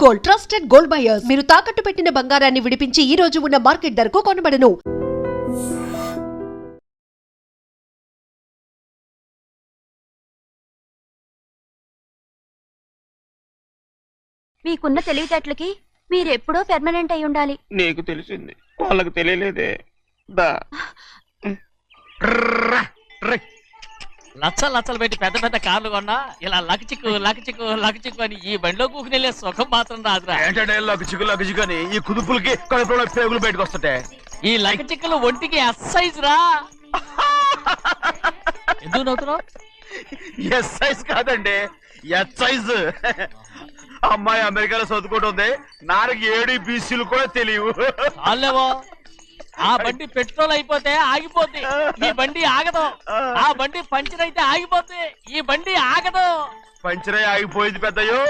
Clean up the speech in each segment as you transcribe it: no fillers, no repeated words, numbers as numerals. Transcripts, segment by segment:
Gold, trusted gold buyers. మీరు తాకట్టు పెట్టిన బంగారాన్ని విడిపించి ఈ రోజు ఉన్న మార్కెట్ ధరకు కొనబడను. మీకున్న తెలివితేటలకి మీరెప్పుడో పెర్మనెంట్ అయి ఉండాలి. నీకు తెలిసింది, వాళ్ళకి తెలియలేదే. దా లచ్చలు పెట్టి పెద్ద పెద్ద కార్లు కొన్నా ఇలా లకచిక్కు అని ఈ బండిలో కూకునెళ్ళే సుఖం మాత్రం రాదురా. ఏంటంటే లగచిక్కు అని ఈ కుదుపులకి కడుపులో పేగులు బయటకు వస్తాయి. ఈ లకచిక్కులు ఒంటికి ఎక్సైజ్ రా. ఎందుకు నవ్వుతున్నావు? ఎస్ సైజ్ కాదండి, ఎస్ సైజ్. అమ్మాయి అమెరికాలో చదువుకుంటుంది, నాకు 7 బీసీలు కూడా తెలియవు. చాలేవో, ఆ బండి పెట్రోల్ అయిపోతే ఆగిపోద్ది, ఈ బండి ఆగదు. ఆ బండి పంచర్ అయితే ఆగిపోద్ది, ఈ బండి ఆగదు. పంచరే ఆగిపోయింది పెద్దయ్యో.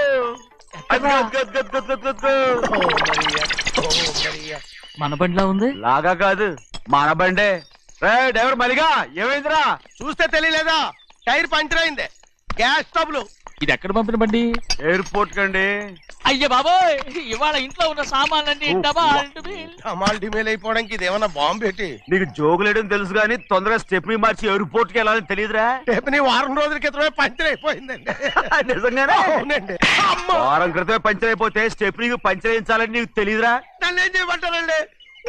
మన బండిలా ఉంది. లాగా కాదు, మన బండే. డ్రైవర్ మరిగా ఏమైందిరా? చూస్తే తెలియలేదా? టైర్ పంచర్ అయింది. Gas trouble. ఇది ఎక్కడ పంపిన బండి? ఎయిర్పోర్ట్ కండి. అయ్య బాబోయ్, ఇవాళ ఇంట్లో ఉన్న సామాన్లన్నీ డమాల్ డిమేల్ అయిపోవడానికి ఇదేమన్నా బాంబు పెట్టి? నీకు జోగులేయడం తెలుసు కానీ తొందరగా స్టెప్ని మార్చి ఎయిర్పోర్ట్ కి వెళ్ళాలని తెలియదురా? స్టెప్ని వారం రోజుల క్రితమే పంచర్ అయిపోయిందండి. నిజంగానే? అవునండి. వారం క్రితమే పంచర్ అయిపోతే స్టెప్ని పంచర్ వేయించాలని నీకు తెలియదురా? నన్ను ఏం చేయమంటారండి?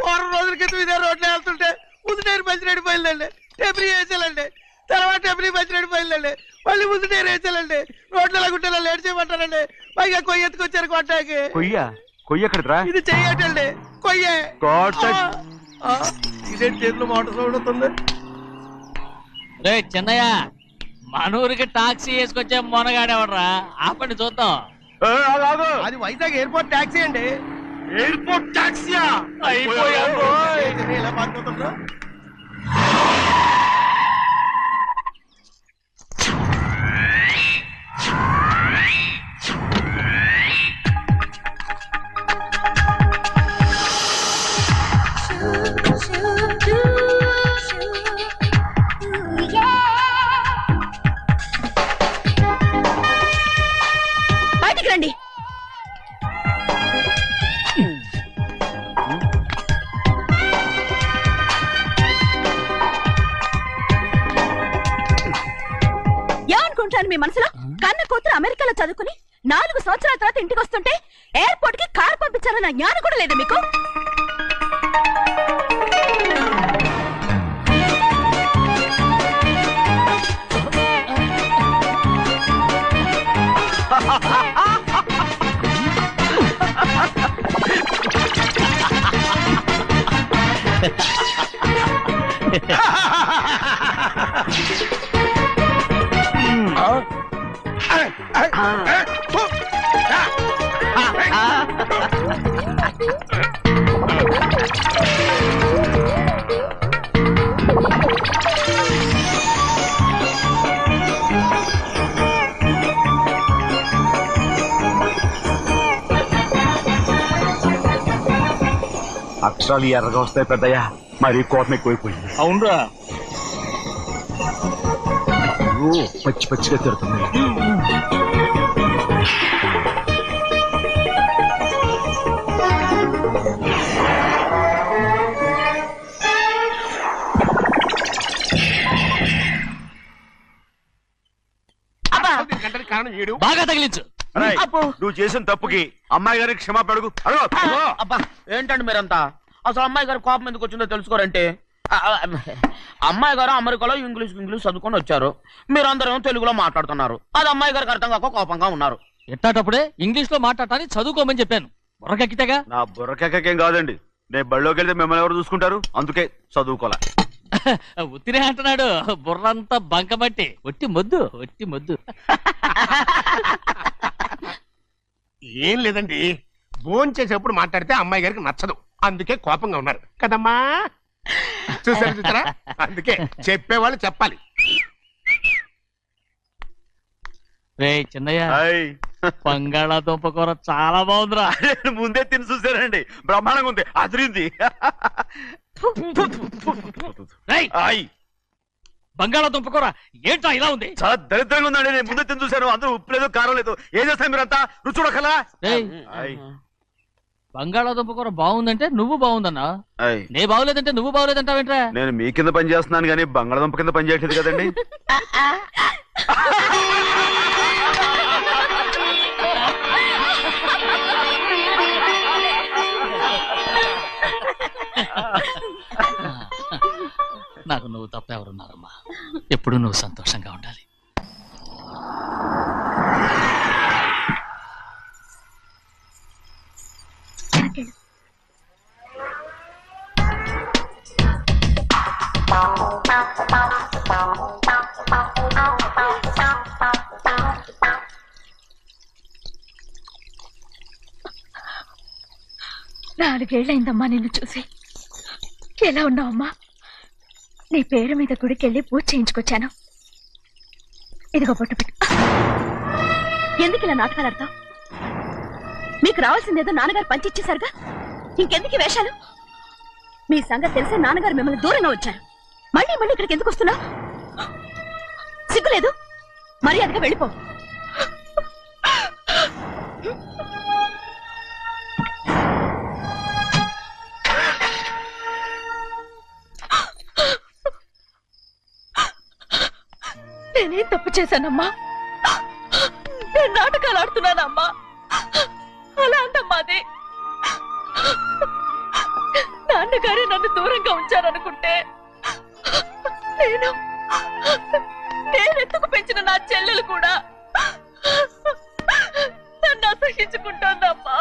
వారం రోజుల క్రితం ఇదే రోడ్లో వెళ్తుంటే ముందు టైర్ పంచర్ అయిపోయిందండి. స్టెప్ని వేసాలండి, తర్వాత స్టెప్ని పంచర్ అయిపోయిందండి, మళ్ళీ ముందు టైర్ వేసాలండి. రోడ్లలో గుట్టలో లేట్ చేయమంటారండి. పైగా కొయ్య ఎత్తుకొచ్చారు కొట్టాకి. కొయ్య ఎక్కడిరా? ఇది చెయ్యటండి, కొయ్యే. ఇదే చేతులు మోటార్ సౌండ్ అవుతుంది. రే చిన్నయ్య, మన ఊరికి టాక్సీ వేసుకొచ్చే మొనగాడేవడరా? ఆపండి చూద్దాం. అది వైజాగ్ ఎయిర్పోర్ట్ టాక్సీ అండి. ఎయిర్పోర్ట్ టాక్సీయా? ఇలా మాట్లాడుతుండ్రా? బయటికి రండి. ఏమనుకుంటాను మీ మనసులో? కన్న కూతురు అమెరికాలో చదువుకుని 4 సంవత్సరాల తర్వాత ఇంటికి వస్తుంటే ఎయిర్పోర్ట్ కి కార్ పంపించాలన్న జ్ఞానం కూడా లేదా మీకు? అక్షరాలు ఎర్రగా వస్తాయి పెద్దయ్యా, మరి కోపం ఎక్కువైపోయింది. అవునరా, పచ్చి పచ్చిగా తిడుతుంది. బాగా తగిలించు. నువ్వు చేసిన తప్పుకి అమ్మాయి గారికి క్షమాపణ అడుగు. అబ్బా ఏంటండి మీరంతా? అసలు అమ్మాయి గారు కోపం ఎందుకు వచ్చిందో తెలుసుకోరంటే, అమ్మాయి గారు అమెరికాలో ఇంగ్లీష్ చదువుకొని వచ్చారు, మీరందరూ తెలుగులో మాట్లాడుతున్నారు. అది అమ్మాయి గారికి అర్థం కాక కోపంగా ఉన్నారు. ఎట్టాటప్పుడే ఇంగ్లీష్ లో మాట్లాడటానికి చదువుకోమని చెప్పాను. బుర్రకెక్కితేగా. నా బుర్రకెక్కకేం కాదండి, నేను బళ్ళోకి వెళ్తే మిమ్మల్ని ఎవరు చూసుకుంటారు? అందుకే చదువుకోలే. ఉత్తినే అంటున్నాడు, బుర్రంతా బంకబట్టి. ఒట్టి మొద్దు. ఏం లేదండి, భోజనం చేసేప్పుడు మాట్లాడితే అమ్మాయి గారికి నచ్చదు, అందుకే కోపంగా ఉన్నారు కదమ్మా. చూసారా? అందుకే చెప్పేవాళ్ళు చెప్పాలి. రే చిన్నయ్య, బంగాళాదుంప కూర చాలా బాగుందిరా. ముందే తిని చూసానండి, బ్రహ్మాండంగా ఉంది, అదిరింది. బంగాళాదుంప కూర ఏంటా ఇలా ఉంది? చాలా దరిద్రంగా ఉందండి. నేను ముందు తిని చూశాను, అందరూ ఉప్పు లేదు, కారం లేదు. ఏం చేస్తాను మీరంతా? రుచి చూడకలా. ఏయ్, బంగాళాదుంప కూర బాగుందంటే నువ్వు బాగుందన్నా, నే బాగులేదంటే నువ్వు బాగులేదంటావేంట్రా? నేను మీ కింద పని చేస్తున్నాను కానీ బంగాళదుంప కింద పని చేయట్లేదు కదండి. నాకు నువ్వు తప్ప ఎవరున్నారమ్మా? ఎప్పుడు నువ్వు సంతోషంగా ఉండాలి. నాలుగేళ్లైందమ్మా నిన్ను చూసి. ఎలా ఉన్నావమ్మా? నీ పేరు మీద గుడికెళ్ళి పూజ చేయించుకొచ్చాను. ఇదిగో బొట్టు పెట్టు. ఎందుకు ఇలా నాటకాలు ఆడతావు? మీకు రావాల్సిందేదో నాన్నగారు పంచిచ్చేశారుగా, ఇంకెందుకు ఈ వేషాలు? మీ సంగతి తెలిసే నాన్నగారు మిమ్మల్ని దూరంగా వచ్చారు. మళ్ళీ మళ్ళీ ఇక్కడికి ఎందుకు వస్తున్నా? సిగ్గులేదు? మర్యాదగా వెళ్ళిపో. నేనేం తప్పు చేశానమ్మా? నేను నాటకాలు ఆడుతున్నానమ్మా. అలా అంటమ్మా అది. నాన్నగారే నన్ను దూరంగా ఉంచారనుకుంటే నేనెత్తుకు పెంచిన నా చెల్లెలు కూడా నన్ను అసహించుకుంటోందమ్మా.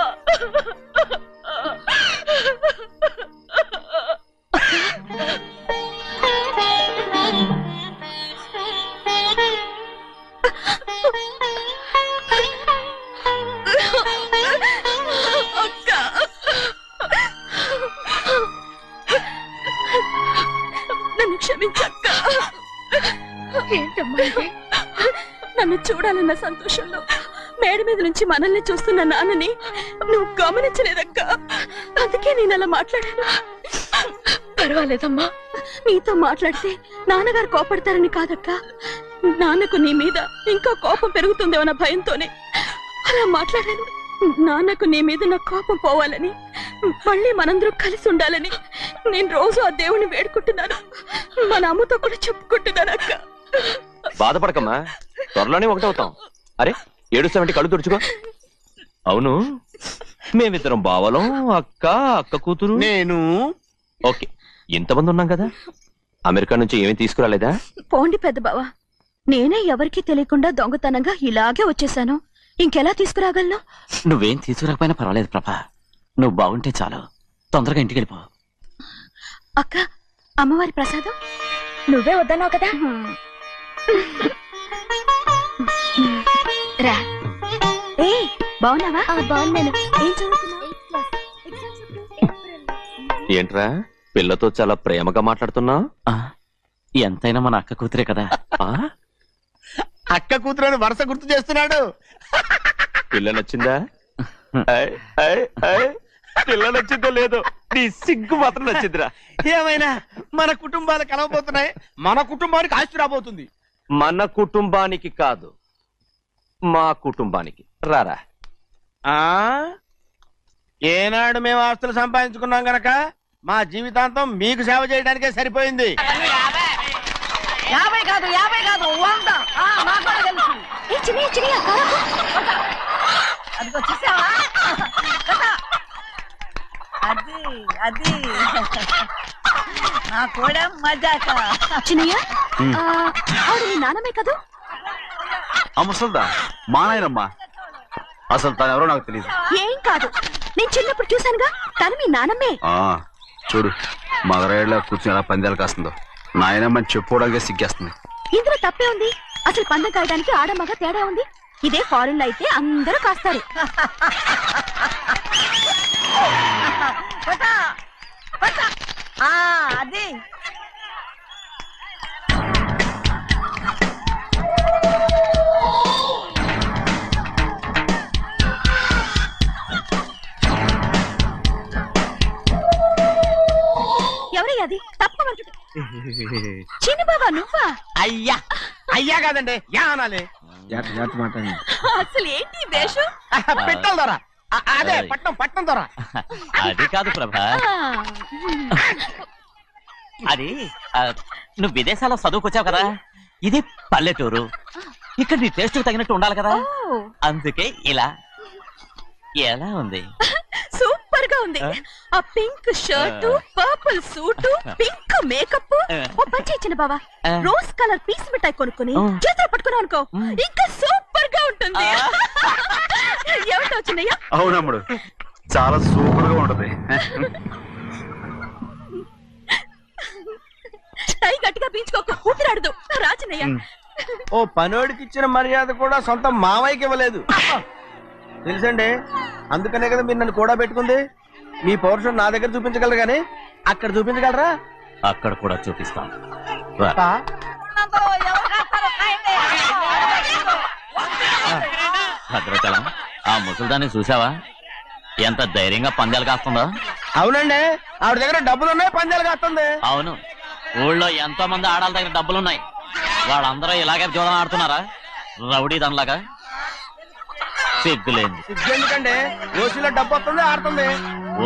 నన్ను క్షమించక్క. ఏంటమ్మా ఇది? నన్ను చూడాలన్న సంతోషంలో మేడ మీద నుంచి మనల్ని చూస్తున్న నాన్నని నువ్వు గమనించలేదక్క. అందుకే నేను అలా మాట్లాడాను. పర్వాలేదమ్మా, నీతో మాట్లాడితే నాన్నగారు కోపడతారని కాదక్క. నాన్నకు నీ మీద ఇంకా కోపం పెరుగుతుందేమన్న భయంతోనే అలా మాట్లాడాను. నాన్నకు నీ మీద నా కోపం పోవాలని, మళ్ళీ మనందరూ కలిసి ఉండాలని నేను రోజు ఆ దేవుని వేడుకుంటున్నాను. మన అమ్మతో కూడా చెప్పుకుంటున్నాను అక్క. బాధపడకమ్మా, త్వరలోనే ఒకటవుతాం. అరే ఏడుస్తామంటే కళ్ళు తుడుచుకో. అవును, మేమిద్దరం బావలం, అక్క కూతురు, నేను. ఓకే, ఇంతమంది ఉన్నాం కదా. అమెరికా నుంచి ఏమీ తీసుకురాలేదా? పోండి పెద్ద బావ, నేనే ఎవరికీ తెలియకుండా దొంగతనంగా ఇలాగే వచ్చేసాను. ఇంకెలా తీసుకురాగలను? నువ్వేం తీసుకురాకపోయినా పర్వాలేదు ప్రభా, నువ్వు బాగుంటే చాలు. తొందరగా ఇంటికి వెళ్ళిపో. అక్క, అమ్మవారి ప్రసాదం నువ్వే వద్దన్నావు కదా. రా. ఏ బాగున్నావా? బాగున్నాను. ఏం చదువుతున్నావు? ఏంట్రా పిల్లతో చాలా ప్రేమగా మాట్లాడుతున్నావు? ఎంతైనా మన అక్క కూతురే కదా. అక్క కూతురని వరుస గుర్తు చేస్తున్నాడు. పిల్ల నచ్చిందా? పిల్ల నచ్చిందో లేదో, నీ సిగ్గు మాత్రం నచ్చిందిరా. ఏమైనా మన కుటుంబాలు కలవబోతున్నాయి. మన కుటుంబానికి ఆస్తి రాబోతుంది. మన కుటుంబానికి కాదు, మా కుటుంబానికి. రారా. ఏనాడు మేము ఆస్తులు సంపాదించుకున్నాం గనక మా జీవితాంతం మీకు సేవ చేయడానికే సరిపోయింది. 50 కాదు 100. అదిగో చూసావా? అది నా కూడా మజాక. చిన్నయ్య, ఆవిడ నీ నాన్నమే కదా? ముసల్దా మా నాయనమ్మా. అసలు తను ఎవరో నాకు తెలియదు. ఏం కాదు, నేను చిన్నప్పుడు చూశానుగా, తను మీ నాన్నమ్మే. చూడు మగరాయిలా కూర్చుని ఎలా పందాలు కాస్తుందో. నాయనమ్మని చెప్పుకోవడానికి సిగ్గేస్తుంది. ఇందులో తప్పే ఉంది? అసలు పందెం కాయడానికి ఆడమగ తేడా ఉంది. ఇదే ఫారెన్ లో అయితే అందరూ కాస్తారు. అది ఎవరయ్య? అది తప్పమంటుంది. చిన్న బాబా నువ్వా? అయ్యా అయ్యా కాదండి యా అనాలి. మాట్లాడండి. అసలు ఏంటి ఈ వేషం? పెట్టాలి దొర. అదే పట్నం పట్నం దొర. అది కాదు ప్రభా, అది నువ్వు విదేశాల్లో చదువుకొచ్చావు కదా, ఇది పల్లెటూరు, ఇక్కడ నీ టేస్ట్ తగినట్టు ఉండాలి కదా, ఓ, అందుకే ఇలా. ఎలా ఉంది? సూపర్ గా ఉంది. ఆ pink shirt, purple suit, pink makeup. ఓ పచ్చి ఇచ్చిన బావా, రోజ్ కలర్ పీస్ మిఠాయి కొనుక్కుని చేతులు పట్టుకున్నావు అనుకో, ఇంకా సూపర్ గా ఉంటుంది. ఏమిటో చిన్నయ్య? అవునమ్ముడు, చాలా సూపర్ గా ఉంటది. టై గట్టిగా పీంచుకోకు, ఊపిరాడదు. రా చిన్నయ్య. ఓ పనోడికి ఇచ్చిన మర్యాద కూడా సొంత మావయ్యకి ఇవ్వలేదు తెలుసండి. అందుకనే కదా మీరు నన్ను కూడా పెట్టుకుంది. మీ పౌరుషం నా దగ్గర చూపించగలరు కానీ అక్కడ చూపించగలరా? అక్కడ కూడా చూపిస్తాం. రా. పా. భద్రాచలం, ఆ ముసల్దాన్ని చూసావా? ఎంత ధైర్యంగా పందాలు కాస్తుందో. అవునండి, ఆవిడ దగ్గర డబ్బులు ఉన్నాయి, పందాలు కాస్తుంది. అవును, ఊళ్ళో ఎంతో మంది ఆడాల దగ్గర డబ్బులున్నాయి, వాళ్ళందరూ ఇలాగే జోదం ఆడుతున్నారా రౌడీ దానిలాగా? సిగ్గులేదు. ఎందుకండి ఓసీలో డబ్బు వస్తుంది, ఆడుతుంది.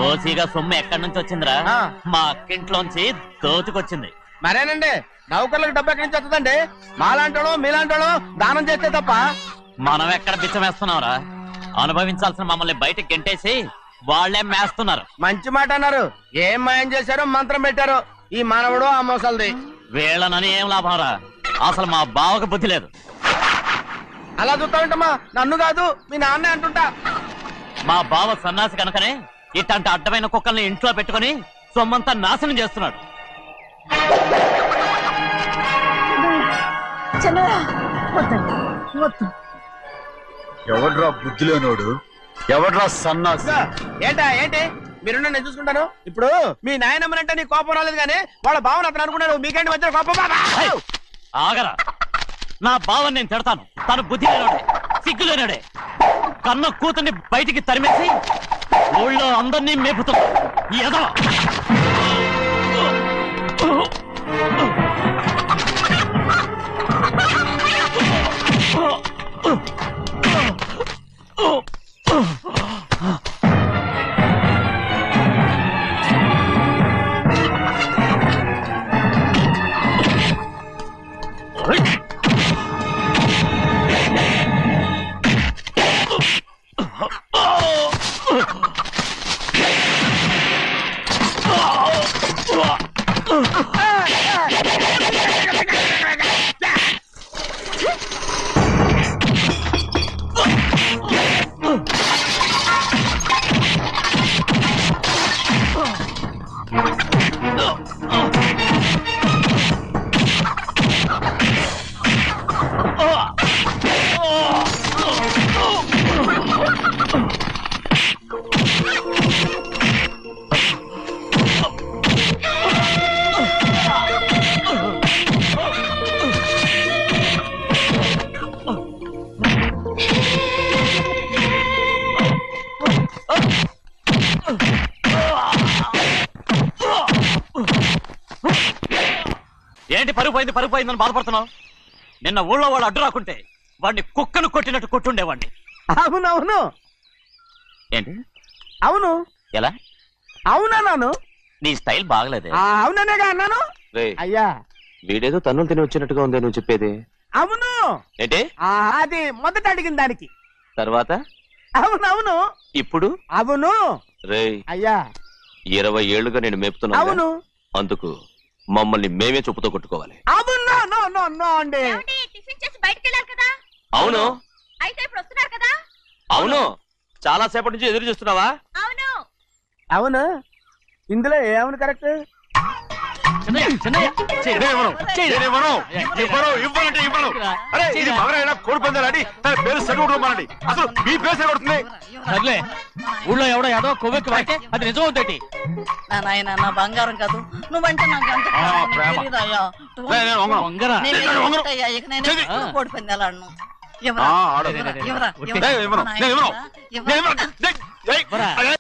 ఓసీగా సొమ్ము ఎక్కడి నుంచి వచ్చిందిరా? ఆ. మా అక్కింట్లోంచి దోచుకొచ్చింది. మరేనండి, నౌకర్లకు డబ్బు ఎక్కడి నుంచి వస్తుందండి? మాలాంటోడు మీలాంటోడు దానం చేస్తే తప్ప. మనం ఎక్కడ బిచ్చం వేస్తున్నావురా? అనుభవించాల్సిన మమ్మల్ని బయటకు గెంటేసి వాళ్లే మేస్తున్నారు. మంచి మాట అన్నారు. ఏం మాయం చేశారో మంత్రం పెట్టారు ఈ మానవుడు ఆ మోసల్ది. వీళ్ళనని ఏం లాభంరా? అసలు మా బావకు బుద్ధి లేదు. అలా చూస్తా ఉంటామా? నన్ను కాదు మీ నాన్నే అంటుంటా. మా బావ సన్నాసి కనుకనే ఇట్లాంటి అడ్డమైన కుక్కల్ని ఇంట్లో పెట్టుకుని సొమ్మంతా నాశనం చేస్తున్నాడు. ఎవడ్రా బుద్ధిలోనోడు? ఎవడ్రా సన్నాసి? ఏంటా ఏంటి? మీరు నేను చూసుకుంటాను. ఇప్పుడు మీ నాయనమ్మనంటే నీ కోపం రాలేదు కానీ వాళ్ళ భావన అతను అనుకున్నాడు. మీకేంటి మధ్య కోపం? ఆగరా, నా బావని నేను తిడతాను. తను బుద్ధి లేనాడే, సిగ్గు లేనాడే, కన్న కూతుర్ని బయటికి తరిమేసి ఊళ్ళో అందరినీ మేపుతున్నా. ఏదో ఏంటి పరుగు పోయిందని బాధపడుతున్నావు? నిన్న ఊళ్ళో వాళ్ళు అడ్డు రాకుంటే వాడిని కుక్కను కొట్టినట్టు కొట్టుండేవాడిని. అవునవును. ఏంటి? అవును. ఎలా? అవునన్నాను. నీ స్టైల్ బాగలేదే. అవుననేగా అన్నాను. అయ్యా, వీడేదో తన్నులు తిని వచ్చినట్టుగా ఉంది నువ్వు చెప్పేది. అవును. ఏంటి? అది మొదట అడిగిన దానికి తర్వాత అవునవును. ఇప్పుడు అవును. రేయ్, అయ్యా 20 ఏళ్లుగా నేను మేపుతున్నా. అవును. అందుకు మమ్మల్ని మేమే చెప్పుతో కొట్టుకోవాలి. అవును. నో నో నో అండి. టిఫిన్ చేసి బయటికి వెళ్ళారు కదా? అవును. అయితే ఇప్పుడు వస్తున్నారు కదా? అవును. చాలా సేపటి నుంచి ఎదురు చూస్తున్నావా? అవును. అవును. ఇందులో ఏమవును కరెక్ట్? కోడి పందాలని తన పేరు సరిగొట్టుకోమనండి. అసలు మీ పేరు సరిగొడుతుంది. సర్లే, ఊళ్ళో ఎవడో ఏదో కొవ్వెక్కి వాడితే అది నిజం అవుతాయి. నాయన నా బంగారం కాదు, నువ్వంటే నాకు అంత ప్రేమ. తెలీదయ్యా. వంగరా. నేను వెళ్ళిపోతాయ్యా, ఇక నేను ఎప్పుడు కోడి పందాలాడను. ఎవరా? ఎవరా?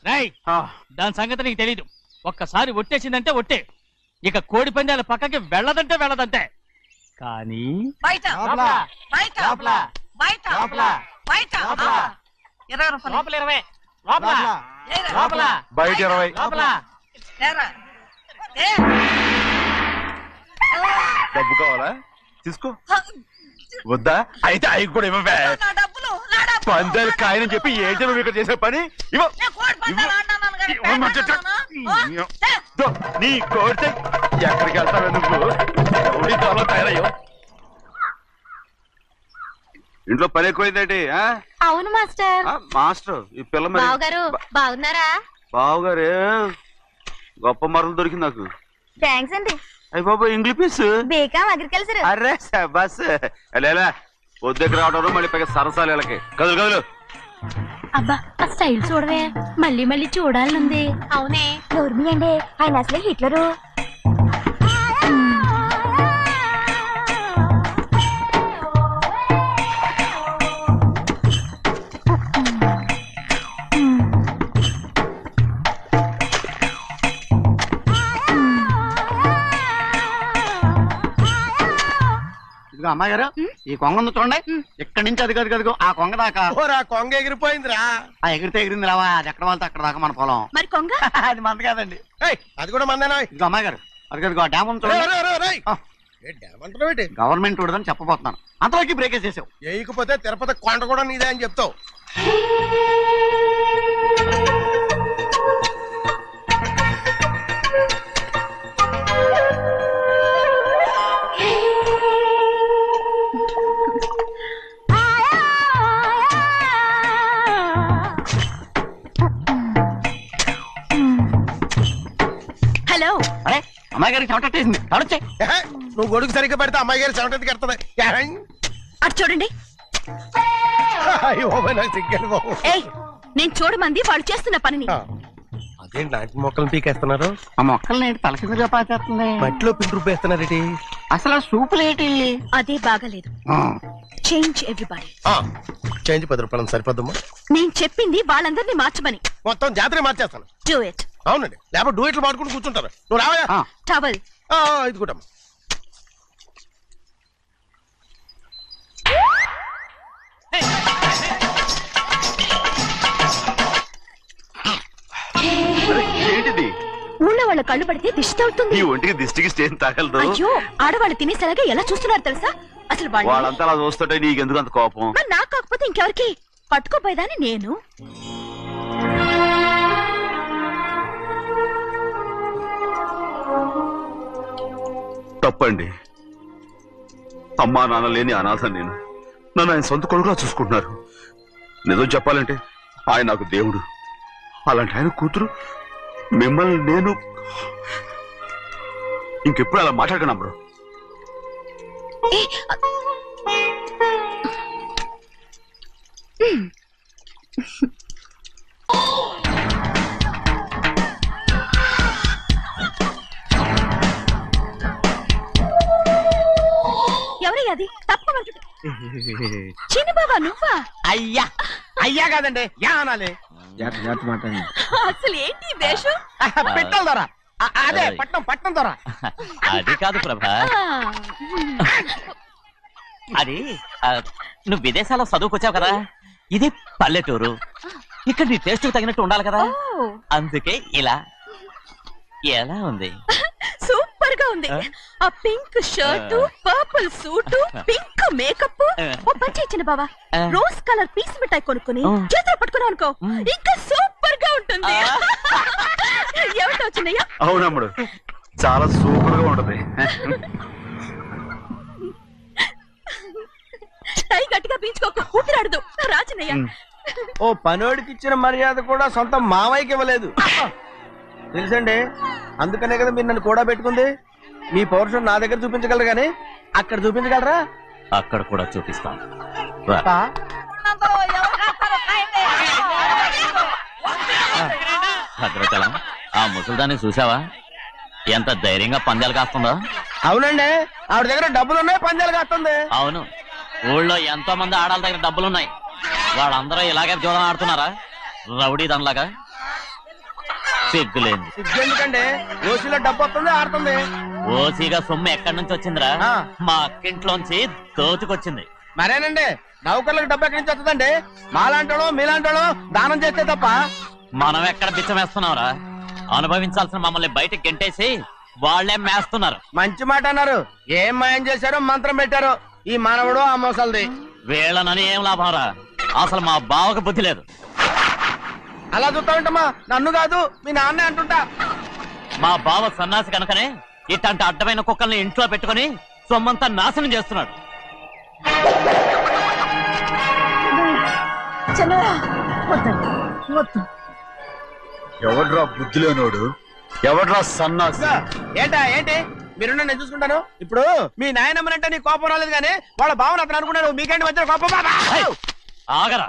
రేయ్, దాని సంగతి నీకు తెలీదు. ఒక్కసారి ఒట్టేసిందంటే ఒట్టే. ఇక కోడి పందాల పక్కకి వెళ్ళదంటే వెళ్ళదంటే. కానీ బయట లోపల, బయట లోపల, బయట లోపల, బయట లోపల. 20 రూపాయలు లోపల 20, లోపల, ఏరా. లోపల, బయట 20. లోపల. ఏరా. ఏ. డబ్బు కావాలా? తీసుకో. వద్దా? అయితే అవి కూడా ఇవ్వవే. నా డబ్బులు పందాలు కాయని చెప్పి ఏంటి నువ్వు ఇక్కడ చేసే పని? ఇవ్వ. నేను కోడి పందాలు ఆడినాను కానీ ఇవ్వమంటే పెట్టాను. దో, నీ కోరితే ఎక్కడికి వెళ్తావే నువ్వు? రౌడీ తాలో తయారయ్యో. ఇంట్లో పని ఎక్కువైందేంటి? అవును మాస్టర్. మాస్టర్ ఈ పిల్ల మరి బావగారు బాగున్నారా? బావగారే గొప్ప మరలు దొరికింది నాకు. థ్యాంక్స్ అండి. అయ్యి బాబు ఇంగ్లీష్ పీస్. BCom agriculture. అరే బస్ లేలా పొద్దుకు రావడం మళ్ళీ పైగా సరసాలు వీళ్ళకి. కదులు కదులు. అబ్బా ఆ స్టైల్ చూడవే, మళ్ళీ మళ్ళీ చూడాలనుంది. అవునే నోర్మి అండి, ఆయన అసలే హిట్లరు. అమ్మాయి గారు ఈ కొంగ ఉంది చూడండి, ఇక్కడి నుంచి అది కదిగో ఆ కొంగ దాకా. కొంగ ఎగిరిపోయిందిరా. ఆ ఎగిరితే ఎగిరింది రావా, అది ఎక్కడ వాళ్ళతో అక్కడ దాకా మన పొలం. మరి కొంగ అది మంద కాదండి, అది కూడా మందేనా. ఇదిగో అమ్మాయి గారు అది కదిగో డ్యామ్ ఉంది చూడండి. గవర్నమెంట్ ఉండదని చెప్పబోతున్నాను, అంతలోకి బ్రేక్ వేసేసావు. వేయకపోతే తిరుపతి కొండ కూడా నీదే అని చెప్తావు. హలో. అరే అమ్మాయి గారికి చెమటేసింది, తడొచ్చే. నువ్వు గొడుగు సరిగ్గా పెడితే అమ్మాయి గారి చెమటది కడుతుంది. అటు చూడండి. బాబు ఏయ్, నేను చూడమంది వాళ్ళు చేస్తున్న పనిని. అదేంటి నాటి మొక్కలను పీకేస్తున్నారు? ఆ మొక్కల్ని తల కిందగా పాచేస్తుంది. మట్టిలో పిండి రూపేస్తున్నారేటి? అసలు సూపులేటి అదే బాగాలేదు. Change everybody. చేంజ్ 10 రూపాయలు సరిపోద్దమ్మా. నేను చెప్పింది వాళ్ళందరినీ మార్చమని. మొత్తం జాతర మార్చేస్తాను. Do it. అవునండి, లేకపోతే డూయిట్లు మాడుకుంటూ కూర్చుంటారు. నువ్వు రావా? టవల్. ఇది కూడా ఏంటిది? ఊళ్ళో వాళ్ళ కళ్ళు పడితే దిష్టి అవుతుంది. ఈ ఒంటికి దిష్టికి స్టేన్ తగలదు. అయ్యో, ఆడవాళ్ళు తినేసేలాగా ఎలా చూస్తున్నారు తెలుసా? అసలు వాళ్ళంతా అలా చూస్తుంటే నీకెందుకు అంత కోపం? మరి నాకు కాకపోతే ఇంకెవరికి? పట్టుకోపోయేదాన్ని నేను. తప్పండి. అమ్మా నాన్న లేని అనాథ నేను. నన్ను ఆయన సొంత కొడుకులా చూసుకుంటున్నారు. నిజం చెప్పాలంటే ఆయన నాకు దేవుడు. అలాంటి ఆయన కూతురు మిమ్మల్ని నేను ఇంకెప్పుడు అలా మాట్లాడగలను బ్రో. ఎవరయ్యా అది? తప్పమంటు చిన్ని బాబా నువ్వా? అయ్యా అయ్యా కాదండి, యా అనాలి. అసలు ఏంటి వేషం? పెట్టాలి దొరా, అదే పట్నం దొరా. అది కాదు ప్రభా, అది నువ్వు విదేశాల్లో చదువుకొచ్చావు కదా, ఇది పల్లెటూరు. ఇక్కడ నీ టేస్ట్ తగినట్టు ఉండాలి కదా, అందుకే ఇలా. ఎలా ఉంది? సూపర్ గా ఉంది. ఆ pink shirt, purple suit, pink makeup. ఓ పని ఇచ్చిన బావా, రోజ్ కలర్ పీస్ మిఠాయి కొనుక్కుని చేతిలో పట్టుకున్నావు అనుకో, ఇంకా సూపర్ గా ఉంటుంది. ఎవరితో వచ్చిందయ్యా? అవునమ్ముడు, చాలా సూపర్ గా ఉంటది. టై గట్టిగా పీంచుకోకు, ఊపిరాడదు. రాచినయ్యా. ఓ పనోడికి ఇచ్చిన మర్యాద కూడా సొంత మావయ్యకి ఇవ్వలేదు తెలుసండి. అందుకనే కదా మీరు నన్ను కూడా పెట్టుకుంది. మీ పౌరుషం నా దగ్గర చూపించగలరు కానీ అక్కడ చూపించగలరా? అక్కడ కూడా చూపిస్తాను. భద్రాచలం, ఆ ముసల్దాన్ని చూసావా? ఎంత ధైర్యంగా పందాలు కాస్తుందో. అవునండి, ఆవిడ దగ్గర డబ్బులున్నాయి, పందాలు కాస్తుంది. అవును, ఊళ్ళో ఎంతో మంది ఆడాళ్ళ దగ్గర డబ్బులున్నాయి. వాళ్ళందరూ ఇలాగే జోదం ఆడుతున్నారా రౌడీ దానిలాగా? సిగ్గులేంది. ఎందుకంటే ఓసీలో డబ్బు వస్తుంది ఆడుతుంది. ఓసీగా సొమ్ము ఎక్కడి నుంచి వచ్చిందిరా? మా అక్కింట్లోంచి దోచుకొచ్చింది. మరేనండి నౌకర్లకు డబ్బు ఎక్కడి నుంచి వస్తుందండి? మాలాంటోళ్ళు మీలాంటోళ్ళు దానం చేస్తే తప్ప. మనం ఎక్కడ బిచ్చం వేస్తున్నావురా? అనుభవించాల్సిన మమ్మల్ని బయటకు గెంటేసి వాళ్లే మేస్తున్నారు. మంచి మాట అన్నారు. ఏం మాయం చేశారో మంత్రం పెట్టారో ఈ మానవుడు ఆ మోసల్ది. వీళ్ళనని ఏం లాభంరా? అసలు మా బావకు బుద్ధి లేదు. అలా చూస్తా ఉంటామా? నన్ను కాదు మీ నాన్నే అంటుంటా. మా బావ సన్నాసి కనుకనే ఇట్లాంటి అడ్డమైన కుక్కల్ని ఇంట్లో పెట్టుకుని సొమ్మంతా నాశనం చేస్తున్నాడు. ఎవడ్రా బుద్ధి లేనోడు? ఎవడ్రా సన్నాసి? ఏంటి మీరు నేను చూసుకుంటాను. ఇప్పుడు మీ నాయనమ్మనంటే నీ కోపం రాలేదు కానీ వాళ్ళ భావన అతను అనుకున్నాడు. మీకేంటి వచ్చిన కోపం? ఆగరా,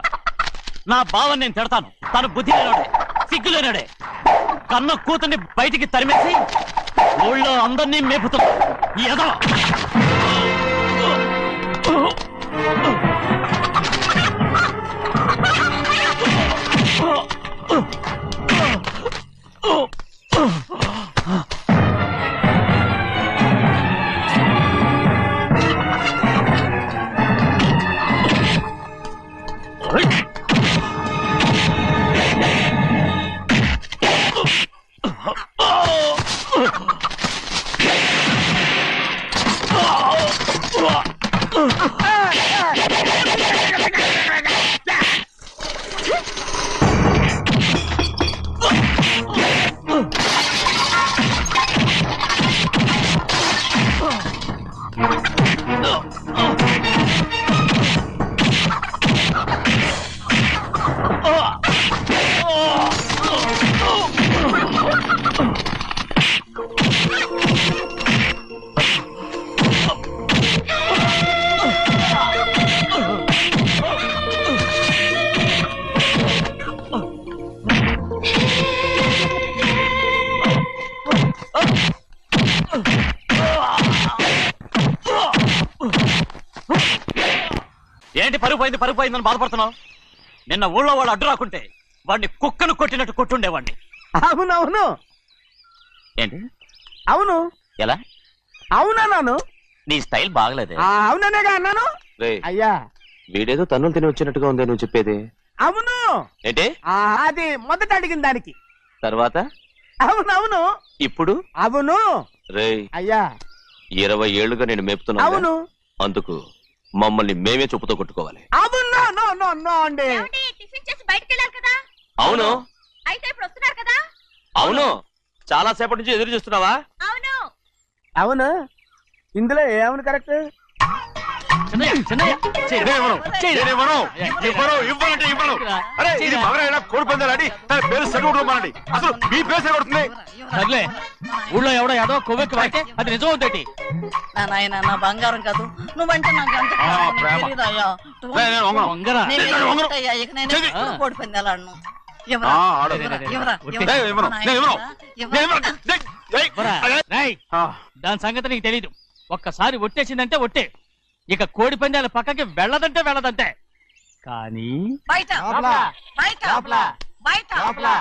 నా బావని నేను తిడతాను. తను బుద్ధి లేనాడే, సిగ్గు లేనాడే. కన్న కూతుర్ని బయటికి తరిమేసి ఊళ్ళో అందరినీ మేపుతున్నాడు ఈ ఎదవ. ఏంటి పరుగు పోయిందని బాధపడుతున్నావు? నిన్న ఊళ్ళో వాడు అడ్డు రాకుంటే వాడిని కుక్కను కొట్టినట్టు కొట్టుండేవాడిని. అవునవును. ఏంటి? అవును. ఎలా? అవునన్నాను. నీ స్టైల్ బాగలేదే. అవుననేగా అన్నాను. అయ్యా వీడేదో తన్నులు తిని వచ్చినట్టుగా ఉంది నువ్వు చెప్పేది. అవును. ఏంటి? అది మొదట అడిగిన దానికి. తర్వాత? అవునవును. ఇప్పుడు? అవును. రే అయ్యా 20 ఏళ్లుగా నేను మేపుతున్నా. అవును. అందుకు మమ్మల్ని మేమే చెప్పుతో కొట్టుకోవాలి. అవును అండి. టిఫిన్ చేసి బయటికి వెళ్ళారు కదా? అవును. అయితే ఇప్పుడు వస్తున్నారు కదా? అవును. చాలా సేపటి నుంచి ఎదురు చూస్తున్నావా? అవును. అవును. ఇందులో ఏమని కరెక్ట్? సర్లే, ఊళ్ళో ఎవడో ఏదో కొవ్వెక్కి వాడితే అది నిజం అవుతాయి. నాయన నా బంగారం కాదు నువ్వంటే నాకు ఎంత తెలీదయ్యా. ఇక నేను ఎప్పుడు కోడి పందాలాడను. దాని సంగతి నీకు తెలీదు. ఒక్కసారి ఒట్టేసిందంటే ఒట్టే. ఇక కోడి పందాల పక్కకి వెళ్ళదంటే వెళ్ళదంటే. కానీ బయట 20 రూపాయలు బయట 20.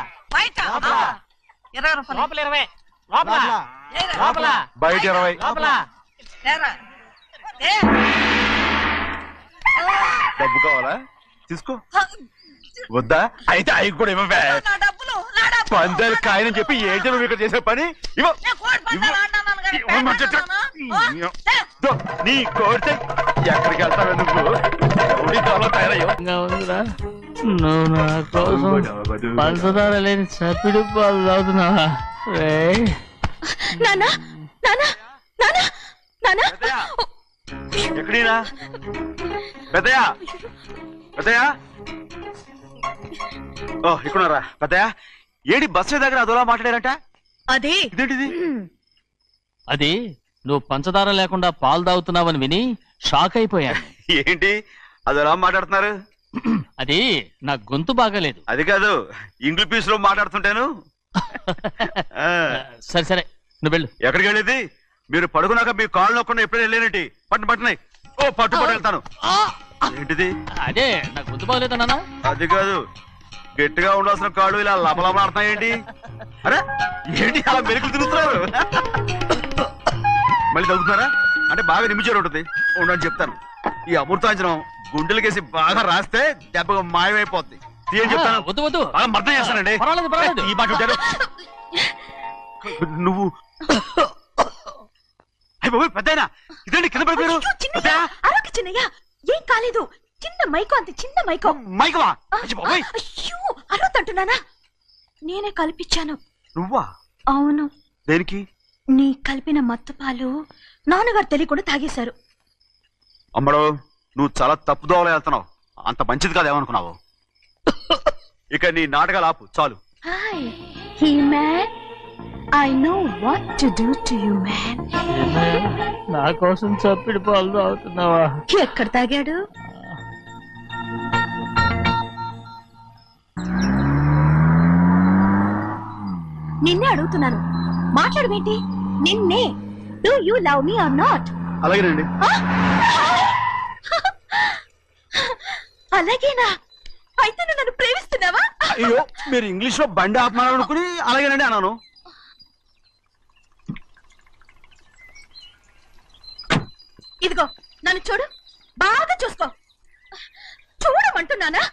డబ్బు కావాలా? తీసుకో. వద్దా? అయితే అవి కూడా ఇవ్వవే. పందాలు కాయని చెప్పి ఏంటి నువ్వు ఇక్కడ చేసే పని? నీ కోరితే ఎక్కడికి వెళ్తావే నువ్వు? తయారయ్యో. నువ్వు నా కోసం పంచదార లేని చప్పిడి పాలు తాగుతున్నావా? ఎక్కడీనా పెద్దయా? పెద్దయా? ఓ ఇక్కడున్నారా పెద్దయా? ఏడి బస్సు దగ్గర అదోలా మాట్లాడారంట. అది ఇదేంటిది? అది నువ్వు పంచదార లేకుండా పాలు తాగుతున్నావని విని షాక్ అయిపోయాను. ఏంటి అదోలా మాట్లాడుతున్నారు? అది నా గొంతు బాగాలేదు. అది కాదు, ఇంగ్లీష్ లో మాట్లాడుతుంటాను. సరే సరే నువ్వు వెళ్ళు. ఎక్కడికి వెళ్ళేది? మీరు పడుకున్నాక మీ కాళ్ళు నొక్కకుండా ఎప్పుడైనా వెళ్ళేనంటి? పట్టునాయి. ఓ పట్టు వెళ్తాను. ఏంటిది? అదే నా గొంతు బాగలేదు నాన్న. అది కాదు, గట్టిగా ఉండాల్సిన కాళ్ళు ఇలా లబలబలాడుతున్నాయేంటి? అరే ఏంటి అలా మెరుకులు తిరుగుతున్నారు? మళ్ళీ తగ్గుతున్నారా? అంటే బాగా నిమిషాలు ఉంటుంది. ఉండండి చెప్తాను. ఈ అమృతాంజనం గుండెలకేసి బాగా రాస్తే దెబ్బగా మాయమైపోద్ది. ఏం చెప్తాను? వద్దు వద్దు, బాగా మర్దం చేస్తానండి. పర్వాలేదు పర్వాలేదు. ఈ మాట ఉంటారు నువ్వు. అయ్య బాబోయ్, పెద్దయినా ఇదండి కింద పడిపోయారు. అరొక చిన్నయ్య, ఏం కాలేదు. చిన్న మైకో, అంత చిన్న మైకో. మైకవా? అయ్య బాబోయ్, అయ్యో అరవతంటున్నానా? నేనే కల్పించాను. నువ్వా? అవును. దేనికి? నీ కలిపిన మత్తు పాలు నాన్నగారు తెలియకుండా తాగేశారు. అమ్మడో, నువ్వు చాలా తప్పుదోవలో వెళ్తున్నావు. అంత మంచిది కాదేమనుకున్నావు. ఇక నీ నాటకాలు ఆపు చాలు. Hi he man, I know what to do to you man. నా కోసం చప్పిడి పాలు తాగుతున్నావా? ఎక్కడ తాగాడు? నిన్నే అడుగుతున్నాను, మాట్లాడమేంటి? నిన్నే. Do you love me or not? అలాగేనండి. అలాగేనా? అయితే నువ్వు నన్ను ప్రేమిస్తున్నావా? అయ్యో, మీరు ఇంగ్లీష్ లో బండి ఆపమాలనుకుని అలాగేనండి అన్నాను. ఇదిగో నన్ను చూడు, బాగా చూసుకో. చూడమంటున్నానా?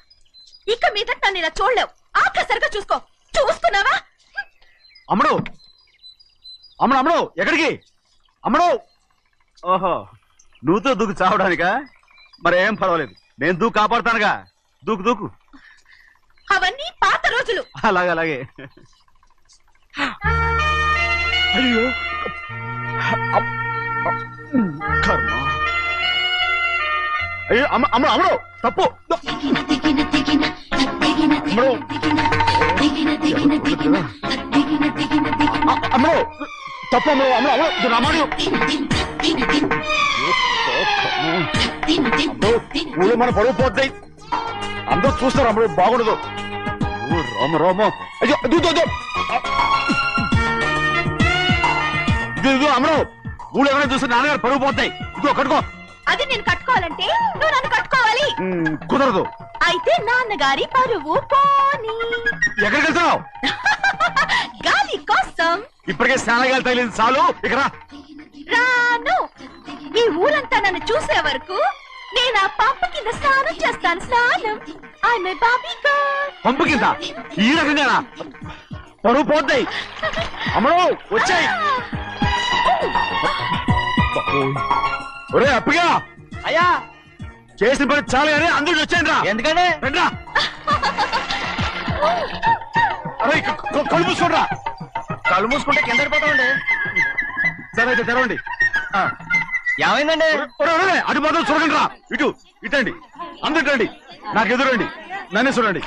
ఇక మీద నన్ను ఇలా చూడలేవు. ఆఖసరిగా చూసుకో. చూస్తున్నావా? అమ్మడు అమ్మడు అమ్మడు, ఎక్కడికి? అమ్మడు. ఓహో, నువ్వుతో దూకు చావడానికా? మరేం పర్వాలేదు, నేను దూకు కాపాడుతానుగా. దూకు దూకు. అవన్నీ పాత రోజులు. అలాగే అలాగే. అయ్యో కర్మ. అయ్యో అమ్మ అమ్మ అమ్మడు, తప్పు. అమ్మడు అమ్మడు, తప్పు. అమ్మడు అమ్మడు అమ్మడు, రామాడు. ఊళ్ళో మన పడుగు పోతాయి, అందరూ చూస్తారు. అమ్మడు బాగుండదు. రామ రామ. అయ్యో ఇదిగో అమ్మడు, ఊళ్ళో ఎవరైనా చూస్తే నాన్నగారు పడుగు పోతాయి. ఇదిగో కట్టుకో. అది నేను కట్టుకోవాలంటే నువ్వు నన్ను కట్టుకోవాలి. కుదరదు. అయితే నాన్నగారి పరువు పోనీ. ఎక్కడికి వెళ్తున్నావు? గాలి కోసం. ఇప్పటికే స్నానగాలి తగిలింది చాలు. ఇక్కడ రాను. ఈ ఊరంతా నన్ను చూసే వరకు నేను ఆ పంపు కింద స్నానం చేస్తాను. స్నానం. I my baby girl. Pump కింద ఈ రకంగా పరువు పోతాయి. అమ్మడు వచ్చాయి. ఒరే అప్పగా, అయ్యా చేసిన పని చాలు కానీ అందరూ వచ్చాను రా. ఎందుకంటే రండి రా. అరే కళ్ళు మూసుకోండి. కళ్ళు మూసుకుంటే కింద పడిపోతామండి. సరే అయితే తెరవండి. ఏమైందండి? అటు మాత్రం చూడండి రా. ఇటు ఇటండి, అందరు ఇటండి. నాకు ఎదురండి, నన్నే చూడండి.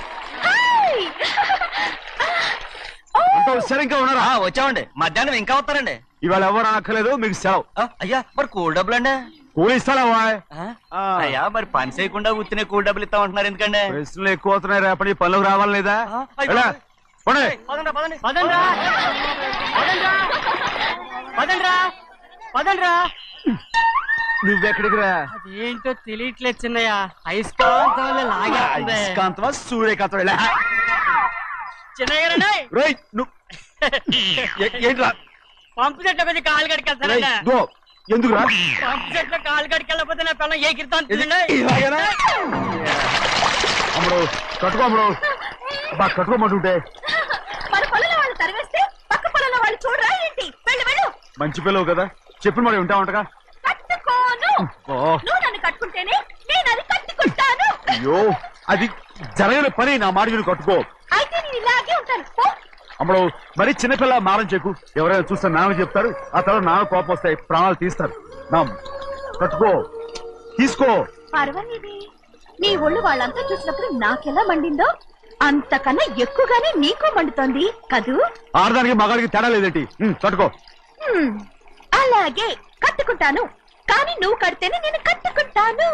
అంతా సరే, ఇంకా ఉన్నారా? వచ్చామండి. మధ్యాహ్నం ఇంకా వస్తారండి. ఇవాళ ఎవరు అనక్కర్లేదు, మీకు సెలవు. అయ్యా మరి కూల్ డబ్బులు అండి? కూలి ఇస్తారా? అయ్యా మరి పని చేయకుండా ఉత్తినే కూల్ డబ్బులు ఇస్తామంటున్నారు ఎందుకండి? ప్రశ్నలు ఎక్కువ అవుతున్నాయి. రేపటి పనులకు రావాలి లేదా? నువ్వెక్కడికి రా? ఏంటో తెలియట్లేదు చిన్నయ్య. అయస్కాంతం అయస్కాంతమా సూర్యకాంతం? చిన్నయ్య ఏంట్రా? పంపు చెట్ల కొంచెం కాలు కడికెళ్తానండి. ఎందుకురా? పంపు చెట్ల కాలు కడికెళ్ళకపోతే నా పిల్లలు ఏ కిర్తాను. అమ్మడు కట్టుకో. అమ్మడు బాగా కట్టుకోమంటుంటే మన పొలంలో వాళ్ళు తరివేస్తే పక్క పొలంలో వాళ్ళు చూడరా ఏంటి? వెళ్ళు వెళ్ళు. మంచి పిల్లవు కదా, చెప్పిన మరి ఉంటా ఉంటగా. కట్టుకోను. నువ్వు నన్ను కట్టుకుంటేనే నేను అది కట్టుకుంటాను. అయ్యో, అది జరగని పని. నా మాట మీరు కట్టుకో. అయితే నేను ఇలాగే ఉంటాను. పో. అమ్మడు మరి చిన్నపిల్ల మారం చెక్కు. ఎవరైనా చూస్తే నాన్న చెప్తారు. ఆ తర్వాత నాన్న కోపం వస్తాయి, ప్రాణాలు తీస్తారు. నా కట్టుకో, తీసుకో. పర్వాలేదే, నీ ఒళ్ళు వాళ్ళంతా చూసినప్పుడు నాకెలా మండిందో అంతకన్నా ఎక్కువగానే నీకు మండుతోంది కదూ. ఆడదానికి మగాడికి తేడా లేదేంటి? కట్టుకో. అలాగే కట్టుకుంటాను. కానీ నువ్వు కడితేనే నేను కట్టుకుంటాను.